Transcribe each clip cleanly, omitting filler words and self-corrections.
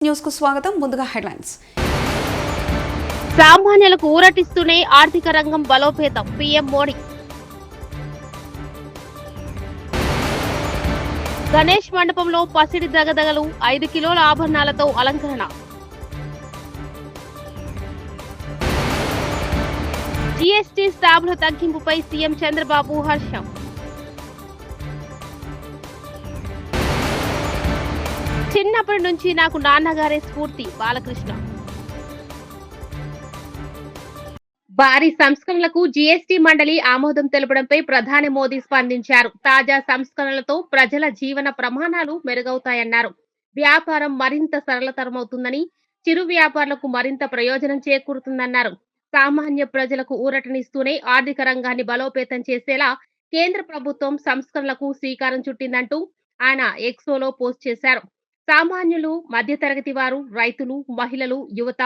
News కు స్వాగతం. ముందుగా హెడ్లైన్స్. సామాన్యులకు ఊరటిస్తూనే ఆర్థిక రంగం బలోపేతం పీఎం మోడీ. గణేష్ మండపంలో పసిడి దగదగలు 5 కిలోల ఆభరణాలతో అలంకరణ. జీఎస్టీ స్లాబ్ల తగ్గింపుపై సీఎం చంద్రబాబు హర్షం. చిన్నప్పటి నుంచి నాకు నాన్నగారే స్ఫూర్తి బాలకృష్ణ. భారీ సంస్కరణలకు జీఎస్టీ మండలి ఆమోదం తెలపడంపై ప్రధాని మోదీ స్పందించారు. తాజా సంస్కరణలతో ప్రజల జీవన ప్రమాణాలు మెరుగవుతాయన్నారు. వ్యాపారం మరింత సరళతరమవుతుందని, చిరు వ్యాపారులకు మరింత ప్రయోజనం చేకూరుతుందన్నారు. సామాన్య ప్రజలకు ఊరటనిస్తూనే ఆర్థిక రంగాన్ని బలోపేతం చేసేలా కేంద్ర ప్రభుత్వం సంస్కరణలకు శ్రీకారం చుట్టిందంటూ ఆయన ఎక్సోలో పోస్ట్ చేశారు. సామాన్యులు, మధ్యతరగతి వారు, రైతులు, మహిళలు, యువత,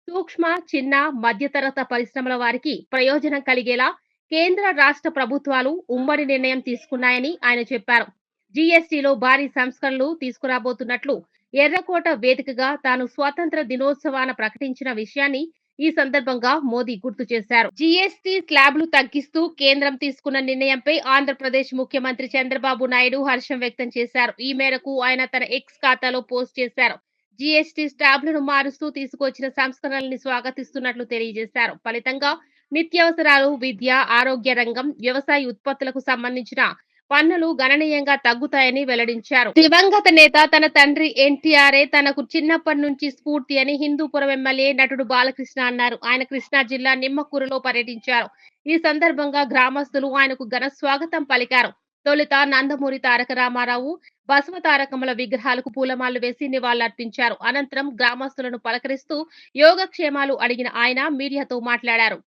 సూక్ష్మ, చిన్న, మధ్యతరగతి పరిశ్రమల వారికి ప్రయోజనం కలిగేలా కేంద్ర రాష్ట్ర ప్రభుత్వాలు ఉమ్మడి నిర్ణయం తీసుకున్నాయని ఆయన చెప్పారు. జీఎస్టీలో భారీ సంస్కరణలు తీసుకురాబోతున్నట్లు ఎర్రకోట వేదికగా తాను స్వాతంత్ర దినోత్సవాన ప్రకటించిన విషయాన్ని ఈ సందర్భంగా మోదీ గుర్తు చేశారు. జీఎస్టీ స్లాబ్లు తగ్గిస్తూ కేంద్రం తీసుకున్న నిర్ణయంపై ఆంధ్రప్రదేశ్ ముఖ్యమంత్రి చంద్రబాబు నాయుడు హర్షం వ్యక్తం చేశారు. ఈ మేరకు ఆయన తన ఎక్స్ ఖాతాలో పోస్ట్ చేశారు. జీఎస్టీ స్లాబ్లను మారుస్తూ తీసుకొచ్చిన సంస్కరణల్ని స్వాగతిస్తున్నట్లు తెలియజేశారు. ఫలితంగా నిత్యావసరాలు, విద్య, ఆరోగ్య రంగం, వ్యవసాయ ఉత్పత్తులకు సంబంధించిన పన్నులు గణనీయంగా తగ్గుతాయని వెల్లడించారు. దివంగత నేత తన తండ్రి ఎన్టీఆర్ఏ తనకు చిన్నప్పటి నుంచి స్ఫూర్తి అని హిందూపురం ఎమ్మెల్యే నటుడు బాలకృష్ణ అన్నారు. ఆయన కృష్ణా జిల్లా నిమ్మకూరులో పర్యటించారు. ఈ సందర్భంగా గ్రామస్తులు ఆయనకు ఘన స్వాగతం పలికారు. తొలుత నందమూరి తారక రామారావు, బసవ తారకముల విగ్రహాలకు పూలమాలలు వేసి నివాళులర్పించారు. అనంతరం గ్రామస్తులను పలకరిస్తూ యోగక్షేమాలు అడిగిన ఆయన మీడియాతో మాట్లాడారు.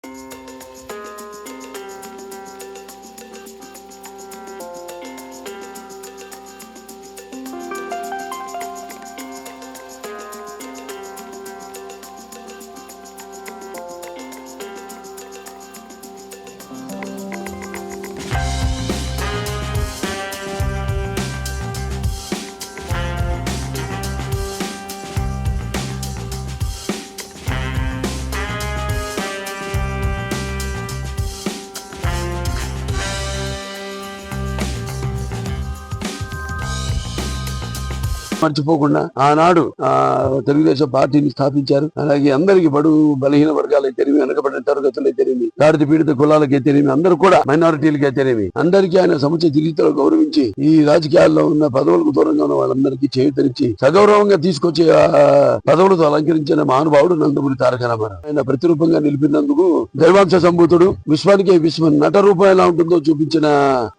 మర్చిపోకుండా ఆనాడు తెలుగుదేశం పార్టీని స్థాపించారు. అలాగే అందరికి బడుగు బలహీన వర్గాలైతేనేమి, వెనకబడిన తరగతులైతేనేమి, తాడిత పీడిత కులాలకైతేనేమి, అందరూ కూడా మైనారిటీలకైతేనేమి అందరికీ ఆయన సముచిత జీవితంలో గౌరవించి ఈ రాజకీయాల్లో ఉన్న పదవులకు దూరంగా ఉన్న వాళ్ళందరికీ చేయూతనిచ్చి సగౌరవంగా తీసుకొచ్చి పదవులతో అలంకరించిన మహానుభావుడు నందమూరి తారక రామారావు. ఆయన ప్రతిరూపంగా నిలిపినందుకు దైవాంశ సంభూతుడు, విశ్వానికే విశ్వం, నట రూపం ఎలా ఉంటుందో చూపించిన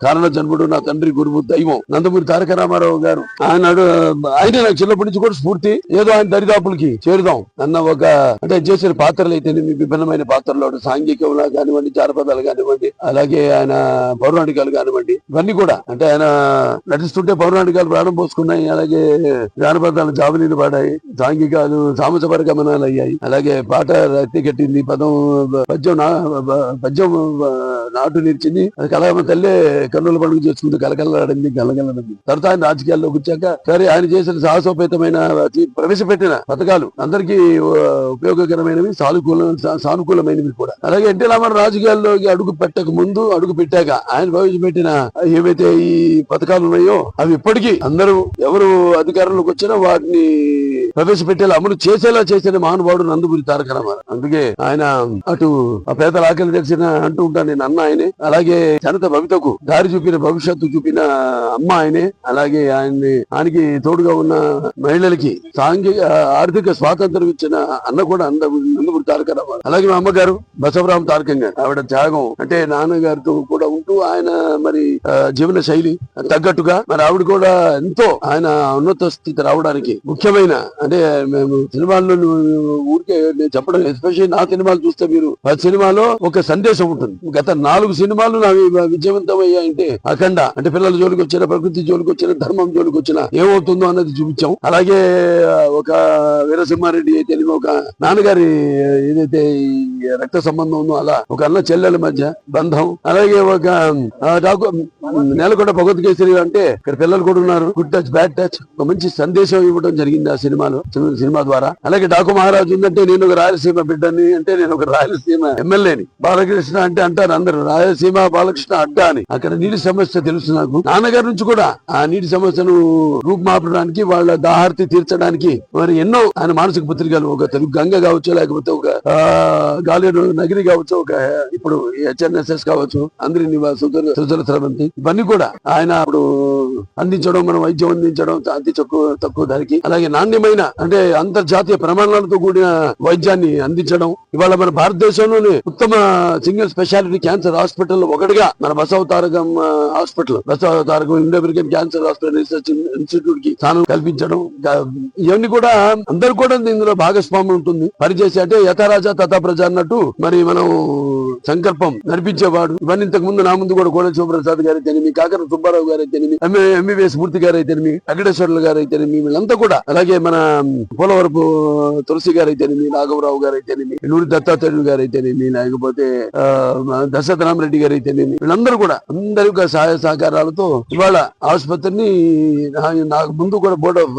కారణ జన్ముడు, నా తండ్రి గురువు దైవం నందమూరి తారక రామారావు గారు. ఆయన నాకు చిన్నప్పటి నుంచి కూడా స్ఫూర్తి. ఏదో ఆయన దరిదాపులకి చేరుదాం అన్న ఒక అంటే చేసిన పాత్రలు అయితే విభిన్నమైన పాత్రలు, సాంఘికంలా కానివ్వండి, జానపదాలు కానివ్వండి, అలాగే ఆయన పౌరాణికాలు కానివ్వండి, ఇవన్నీ కూడా అంటే ఆయన నటిస్తుంటే పౌరాణికాలు ప్రాణం పోసుకున్నాయి. అలాగే జానపదాలు జాబులీలు పాడాయి, సాంఘికాలు సామసపర గమనాలు అయ్యాయి. అలాగే పాట రక్తి కట్టింది, పద్యం నాటు నిలిచింది. అది కలగమ్మ తల్లే కన్నుల పండుగ చేసుకుంటూ కలకలలాడింది, గలగలడింది. తర్వాత ఆయన రాజకీయాల్లోకి వచ్చాక సరే ఆయన చేసిన సాహసోపేతమైన ప్రవేశపెట్టిన పథకాలు అందరికీ ఉపయోగకరమైనవి, సానుకూలమైనవి కూడా. అలాగే ఎన్టీ రామారావు రాజకీయాల్లోకి అడుగు పెట్టక ముందు, అడుగు పెట్టాక ఆయన ప్రవేశపెట్టిన ఏవైతే ఈ పథకాలు ఉన్నాయో అవి ఇప్పటికీ అందరూ ఎవరు అధికారంలోకి వచ్చినా వాటిని ప్రవేశపెట్టేలా అమలు చేసేలా చేసిన మహానుభావుడు నందమూరి తారక రామారావు. అందుకే ఆయన అటు ఆ పేదల ఆకలి తెలిసిన అంటూ ఉంటాను నేను అన్న ఆయనే. అలాగే జనత భవితకు దారి చూపిన, భవిష్యత్తు చూపిన అమ్మ ఆయనే. అలాగే ఆయనకి తోడుగా ఉన్న మహిళలకి ఆర్థిక స్వాతంత్రం ఇచ్చిన అన్న కూడా నందమూరి తారక రామారావు. అలాగే మా అమ్మగారు బసవరామ తారకం గారు, ఆవిడ త్యాగం అంటే నాన్నగారితో కూడా ఉంటూ ఆయన మరి జీవన శైలి తగ్గట్టుగా మరి ఆవిడ కూడా ఎంతో ఆయన ఉన్నత స్థితి రావడానికి ముఖ్యమైన అంటే మేము సినిమాల్లో ఊరికే నేను చెప్పడం, ఎస్పెషల్లీ నా సినిమాలు చూస్తే మీరు 10 సినిమాలో ఒక సందేశం ఉంటుంది. గత 4 సినిమాలు విజయవంతం అయ్యాయంటే అఖండ అంటే పిల్లల జోలికి వచ్చిన, ప్రకృతి జోలికి వచ్చిన, ధర్మం జోలికి వచ్చిన ఏమవుతుందో అన్నది చూపించాం. అలాగే ఒక వీరసింహారెడ్డి అయితే ఒక నాన్నగారి ఏదైతే రక్త సంబంధం ఉందో అలా ఒక అన్న చెల్లెల మధ్య బంధం, అలాగే ఒక నేలకొండ భగవత్ కేసరి అంటే ఇక్కడ పిల్లలు కూడా ఉన్నారు. గుడ్ టచ్ బ్యాడ్ టచ్ ఒక మంచి సందేశం ఇవ్వడం జరిగింది ఆ సినిమా ద్వారా. అలాగే డాకు మహారాజు ఉందంటే నేను ఒక రాయలసీమ బిడ్డని, అంటే నేను ఒక రాయలసీమ ఎమ్మెల్యేని. బాలకృష్ణ అంటే అంటారు అందరూ రాయలసీమ బాలకృష్ణ అడ్డా అని. అక్కడ నీటి సమస్య తెలుసు నాకు. నాన్నగారి నుంచి కూడా ఆ నీటి సమస్యను రూపుమాపడానికి, వాళ్ళ దాహార్తి తీర్చడానికి మరి ఎన్నో ఆయన మానసిక పత్రికలు, ఒక తెలుగు గంగ కావచ్చు, లేకపోతే ఒక గాలేరు నగిరి కావచ్చు, ఒక ఇప్పుడు హెచ్ఎన్ఎస్ఎస్ కావచ్చు, అందరి నివాసం, సుజల స్రవంతి, ఇవన్నీ కూడా ఆయన అప్పుడు అందించడం, మనం వైద్యం అందించడం అతి తక్కువ ధరకి, అలాగే నాణ్యమైన అంటే అంతర్జాతీయ ప్రమాణాలతో కూడిన వైద్యాన్ని అందించడం. ఇవాళ మన భారతదేశంలోనే ఉత్తమ సింగిల్ స్పెషాలిటీ క్యాన్సర్ హాస్పిటల్ ఒకటిగా మన Basavatarakam hospital, Basavatarakam Indo American cancer hospital research institute కి స్థానం కల్పించడం, ఇవన్నీ కూడా అందరూ కూడా ఇందులో భాగస్వామ్యం ఉంటుంది. పనిచేసి అంటే యథారాజా తథా ప్రజ అన్నట్టు మరి మనం సంకల్పం నడిపించేవాడు. ఇవన్నీ ఇంతకు ముందు నా ముందు కూడా కోడెల శివప్రసాద్ గారు అయితేనేమి, కాకర సుబ్బారావు గారు అయితేనేమి, ఎంబీబీఎస్ మూర్తి గారు అయితేనేమి, వెంకటేశ్వర్లు గారు అయితేనేమి, వీళ్ళంతా కూడా, అలాగే మన పోలవరపు తులసి గారు అయితేనేమి, రాఘవరావు గారు అయితేనేమి, నూరి దత్తాత్రేయుడు గారు అయితేనేమి, లేకపోతే దశరథ రామరెడ్డి గారు అయితేనేమి, వీళ్ళందరూ కూడా అందరి యొక్క సహాయ సహకారాలతో ఇవాళ ఆసుపత్రిని నాకు ముందు కూడా బోర్డ్ ఆఫ్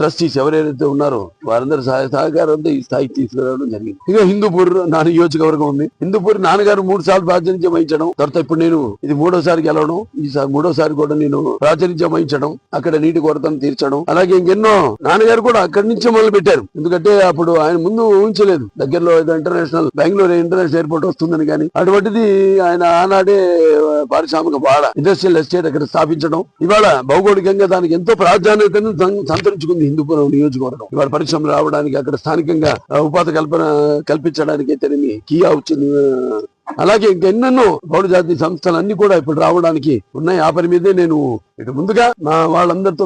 ట్రస్టీస్ ఎవరైతే ఉన్నారో వారందరూ సహాయ సహకారంతో ఈ స్థాయికి తీసుకురావడం జరిగింది. ఇక హిందూపూర్ నా నియోజకవర్గం ఉంది. హిందూపూర్ నాన్నగారు 3 సార్లు ప్రాతినిధ్యం వహించడం, తర్వాత ఇప్పుడు నేను ఇది 3వసారి గెలవడం, ఈసారి 3వసారి కూడా నేను ప్రాతినిధ్యం వహించడం, అక్కడ నీటి కొరతను తీర్చడం, అలాగే ఇంకెన్నో నాన్నగారు కూడా అక్కడి నుంచే మొదలు పెట్టారు. ఎందుకంటే అప్పుడు ఆయన ముందు ఊహించలేదు దగ్గరలో ఏదో ఇంటర్నేషనల్ బెంగళూరు ఇంటర్నేషనల్ ఎయిర్పోర్ట్ వస్తుందని, కానీ అటువంటిది ఆయన ఆనాడే పారిశ్రామిక వాడ ఇండస్ట్రియల్ ఎస్టేట్ అక్కడ స్థాపించడం, ఇవాళ భౌగోళికంగా దానికి ఎంతో ప్రాధాన్యతను సంతరించుకుంది హిందూపురం నియోజకవర్గం. ఇవాళ పరిశ్రమలు రావడానికి, అక్కడ స్థానికంగా ఉపాధి కల్పించడానికి అయితేనేమి కియా వచ్చింది, అలాగే ఇంకెన్నెన్నో బహుళజాతి సంస్థలన్నీ కూడా ఇప్పుడు రావడానికి ఉన్నాయి. ఆ పని మీదే నేను ఇటు ముందుగా మా వాళ్ళందరితో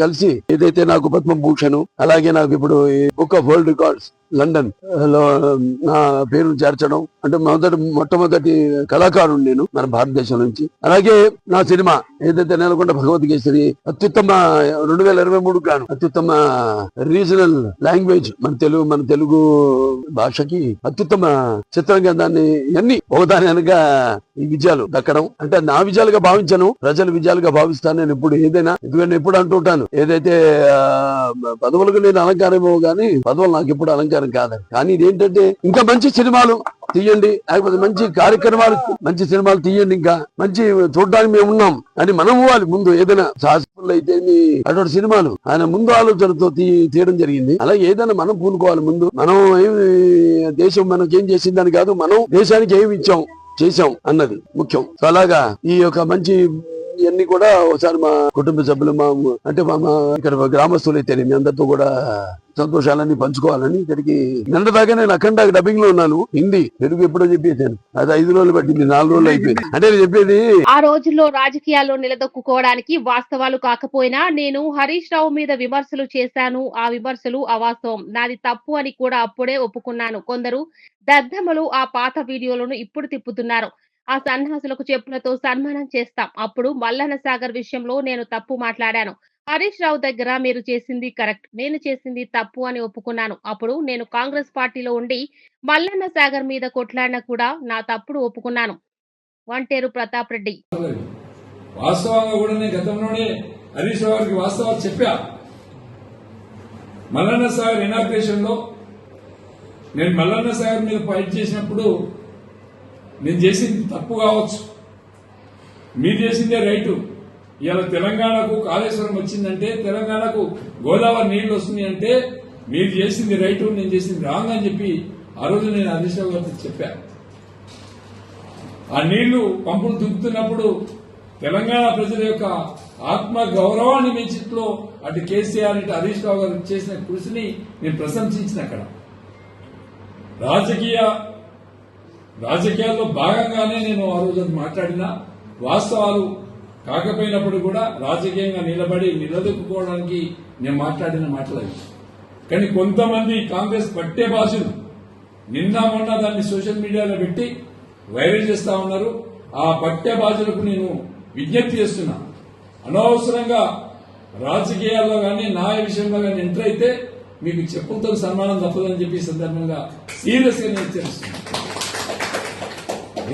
కలిసి ఏదైతే నాకు పద్మభూషణ్, అలాగే నాకు ఇప్పుడు book of world records London లో నా పేరు చేర్చడం, అంటే మొట్టమొదటి కళాకారుడు నేను మన భారతదేశం నుంచి. అలాగే నా సినిమా ఏదైతే నేలకొండ భగవత్ కేసరి అత్యుత్తమ 2023 గాను అత్యుత్తమ రీజనల్ లాంగ్వేజ్ మన తెలుగు భాషకి అత్యుత్తమ చిత్రంగా దాన్ని అన్ని ఒకదాని వెనక ఈ విజయాలు దక్కడం, అంటే నా విజయాలుగా భావించను, ప్రజల విజయాలుగా భావిస్తాను నేను ఎప్పుడు. ఏదైనా ఎందుకంటే ఎప్పుడు అంటుంటాను, ఏదైతే పదవులకు నేను అలంకారమో గానీ పదవులు నాకు ఎప్పుడు అలంకారం కాదని. కానీ ఇదేంటంటే ఇంకా మంచి సినిమాలు తీయండి, లేకపోతే మంచి కార్యక్రమాలు, మంచి సినిమాలు తీయండి, ఇంకా మంచి చూడడానికి మేము ఉన్నాం అని మనం ఇవ్వాలి. ముందు ఏదైనా సాహసఫుల్ అయితే అటువంటి సినిమాలు ఆయన ముందు ఆలోచనతో తీయడం జరిగింది. అలాగే ఏదైనా మనం పూనుకోవాలి. ముందు మనం ఏమి దేశం మనకేం చేసిందని కాదు, మనం దేశానికి ఏమి చేశాం అన్నది ముఖ్యం. సో అలాగా ఈ యొక్క మంచి ఇవన్నీ కూడా ఒకసారి మా కుటుంబ సభ్యులు, అంటే మా ఇక్కడ గ్రామస్తులు అయితే మీ అందరితో కూడా సంతోషాలన్నీ పంచుకోవాలని ఇక్కడికి నిన్నదాకా నేను అఖండ డబ్బింగ్ లో ఉన్నాను. హిందీ తెలుగు ఎప్పుడో చెప్పేసాను, అది 5 రోజులు పట్టింది, 4 రోజులు అయిపోయింది. అంటే నేను చెప్పేది ఆ రోజుల్లో రాజకీయాల్లో నిలదొక్కుకోవడానికి వాస్తవాలు కాకపోయినా నేను హరీష్ రావు మీద విమర్శలు చేశాను. ఆ విమర్శలు అవాస్తవం, నాది తప్పు అని కూడా అప్పుడే ఒప్పుకున్నాను. కొందరు దద్దమ్మలు ఆ పాత వీడియోలను ఇప్పుడు తిప్పుతున్నారు. ఆ సన్యాసులకు చెప్పులతో సన్మానం చేస్తాం. అప్పుడు మల్లన్న సాగర్ విషయంలో నేను తప్పు మాట్లాడాను. హరీష్ రావు దగ్గర మీరు చేసింది కరెక్ట్, నేను చేసింది తప్పు అని ఒప్పుకున్నాను. అప్పుడు నేను కాంగ్రెస్ పార్టీలో ఉండి మల్లన్న సాగర్ మీద కొట్లాడినా కూడా నా తప్పుడు ఒప్పుకున్నాను. వంటేరు ప్రతాప్ రెడ్డి. వాస్తవంగా కూడా నేను గతంలోనే హరీష్ రావు గారికి వాస్తవాలు చెప్పా. మల్లన్న సాగర్ ఇనాగ్రేషన్ లో నేను మల్లన్న సాగర్ మీద ఫైట్ చేసినప్పుడు నేను చేసింది తప్పు కావచ్చు, మీరు చేసిందే రైటు. ఇవాళ తెలంగాణకు కాళేశ్వరం వచ్చిందంటే, తెలంగాణకు గోదావరి నీళ్లు వస్తున్నాయి అంటే మీరు చేసింది రైటు, నేను చేసింది రాంగ్ అని చెప్పి ఆ రోజు నేను హరీష్ రావు గారికి చెప్పా. ఆ నీళ్లు పంపులు దుక్కుతున్నప్పుడు తెలంగాణ ప్రజల యొక్క ఆత్మ గౌరవాన్ని పెంచిట్లో అటు కేసీఆర్ ఇటు హరీష్ రావు గారు చేసిన కృషిని నేను ప్రశంసించిన. అక్కడ రాజకీయాల్లో భాగంగానే నేను ఆ రోజు మాట్లాడిన వాస్తవాలు కాకపోయినప్పుడు కూడా రాజకీయంగా నిలదొక్కుకోవడానికి నేను మాట్లాడిన మాటలు. కానీ కొంతమంది కాంగ్రెస్ పట్టే భాషలు నిన్న మొన్న దాన్ని సోషల్ మీడియాలో పెట్టి వైరల్ చేస్తా ఉన్నారు. ఆ పట్టే భాషలకు నేను విజ్ఞప్తి చేస్తున్నా, అనవసరంగా రాజకీయాల్లో కానీ న్యాయ విషయంలో కానీ ఎంటర్ అయితే మీకు చెప్పులతో సన్మానం తప్పదని చెప్పి సందర్భంగా సీరియస్ గా నేను హెచ్చరిస్తున్నా.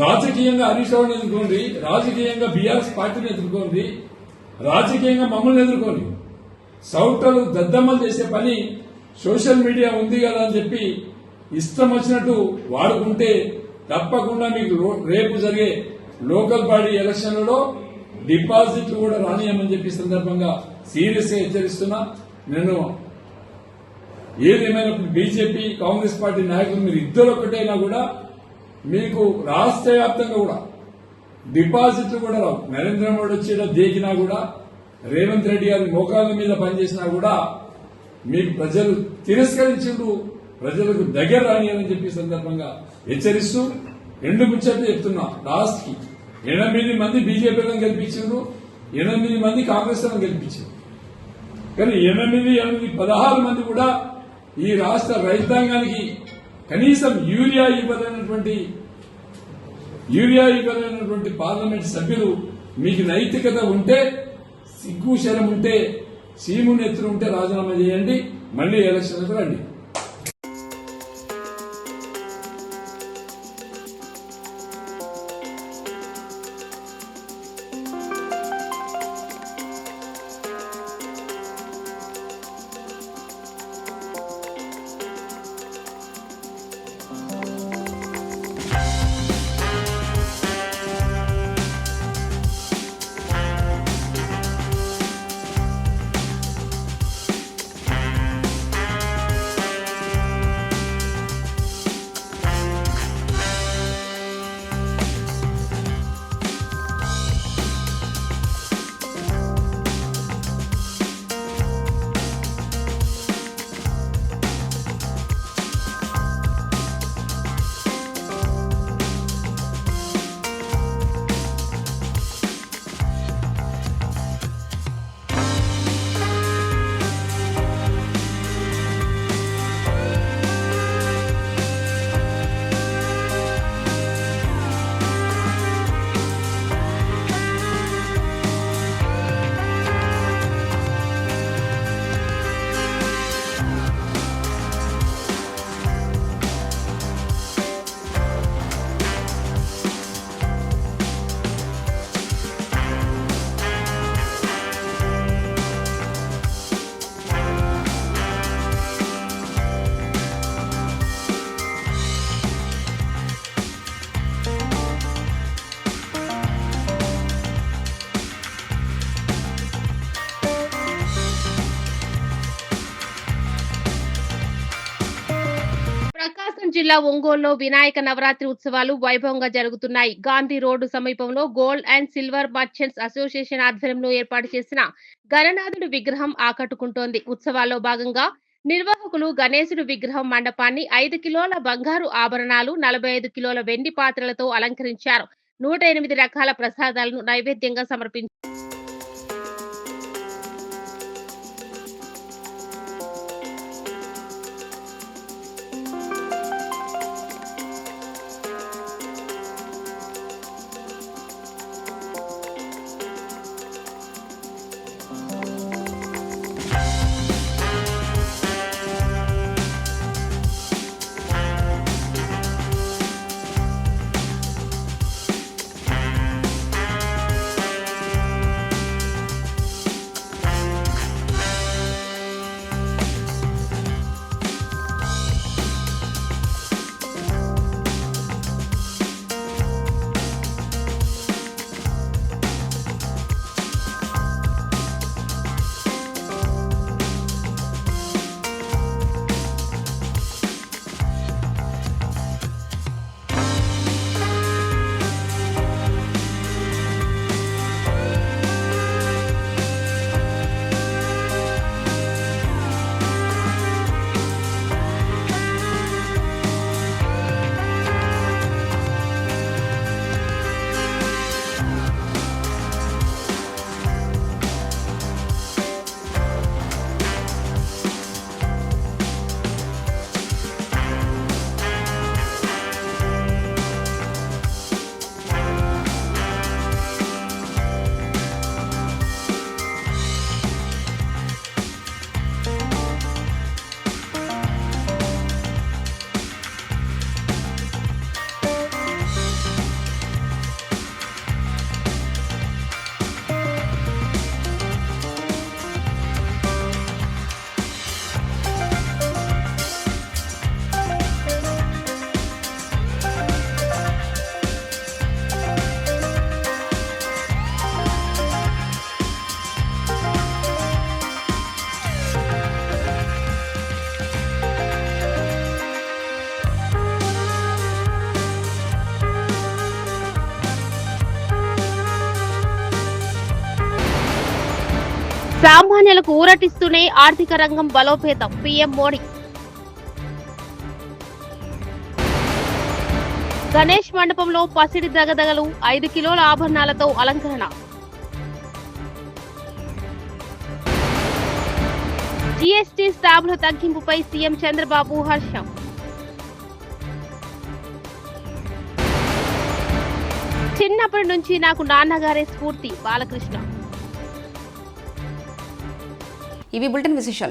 రాజకీయంగా హరీష్ రావుని ఎదుర్కోండి, రాజకీయంగా బీఆర్ఎస్ పార్టీని ఎదుర్కోండి, రాజకీయంగా మమ్మల్ని ఎదుర్కోండి. సౌటలు దద్దమ్మలు చేసే పని సోషల్ మీడియా ఉంది కదా అని చెప్పి ఇష్టం వచ్చినట్టు వాడుకుంటే తప్పకుండా మీకు రేపు జరిగే లోకల్ బాడీ ఎలక్షన్లలో డిపాజిట్లు కూడా రానియమని చెప్పి సందర్భంగా సీరియస్ గా హెచ్చరిస్తున్నా. నేను ఏదేమైనా బీజేపీ కాంగ్రెస్ పార్టీ నాయకులు మీరు ఇద్దరు ఒక్కటైనా కూడా మీకు రాష్ట్ర వ్యాప్తంగా కూడా డిపాజిట్లు కూడా రావు. నరేంద్ర మోడీ వచ్చేటో దేకినా కూడా, రేవంత్ రెడ్డి గారి మోకాళ్ళ మీద పనిచేసినా కూడా మీకు ప్రజలు తిరస్కరించుడు, ప్రజలకు దగ్గర రానియని చెప్పి సందర్భంగా హెచ్చరిస్తూ రెండు ముచ్చట్లు చెప్తున్నా. లాస్ట్ కి 8 మంది బీజేపీలను గెలిపించారు, 8 మంది కాంగ్రెస్ లను గెలిపించారు. కానీ 16 మంది కూడా ఈ రాష్ట్ర రైతాంగానికి కనీసం యూరియా ఇవ్వలేనటువంటి పార్లమెంట్ సభ్యులు. మీకు నైతికత ఉంటే, సిగ్గు శరం ఉంటే, సీము నెత్తులు ఉంటే రాజీనామా చేయండి, మళ్లీ ఎలక్షన్లకు రండి. ప్రకాశం జిల్లా ఒంగోలులో వినాయక నవరాత్రి ఉత్సవాలు వైభవంగా జరుగుతున్నాయి. గాంధీ రోడ్డు సమీపంలో gold and silver merchants association ఆధ్వర్యంలో ఏర్పాటు చేసిన గణనాథుడి విగ్రహం ఆకట్టుకుంటోంది. ఉత్సవాల్లో భాగంగా నిర్వాహకులు గణేశుడి విగ్రహం మండపాన్ని 5 కిలోల బంగారు ఆభరణాలు, 45 కిలోల వెండి పాత్రలతో అలంకరించారు. 108 రకాల ప్రసాదాలను నైవేద్యంగా సమర్పించారు. సామాన్యులకు ఊరటిస్తూనే ఆర్థిక రంగం బలోపేతం పీఎం మోడీ. గణేష్ మండపంలో పసిడి దగదగలు 5 కిలోల ఆభరణాలతో అలంకరణ. జీఎస్టీ స్లాబుల తగ్గింపుపై సీఎం చంద్రబాబు హర్షం. చిన్నప్పటి నుంచి నాకు నాన్నగారే స్ఫూర్తి బాలకృష్ణ. ఇవి బులెటిన్ విశేషాలు.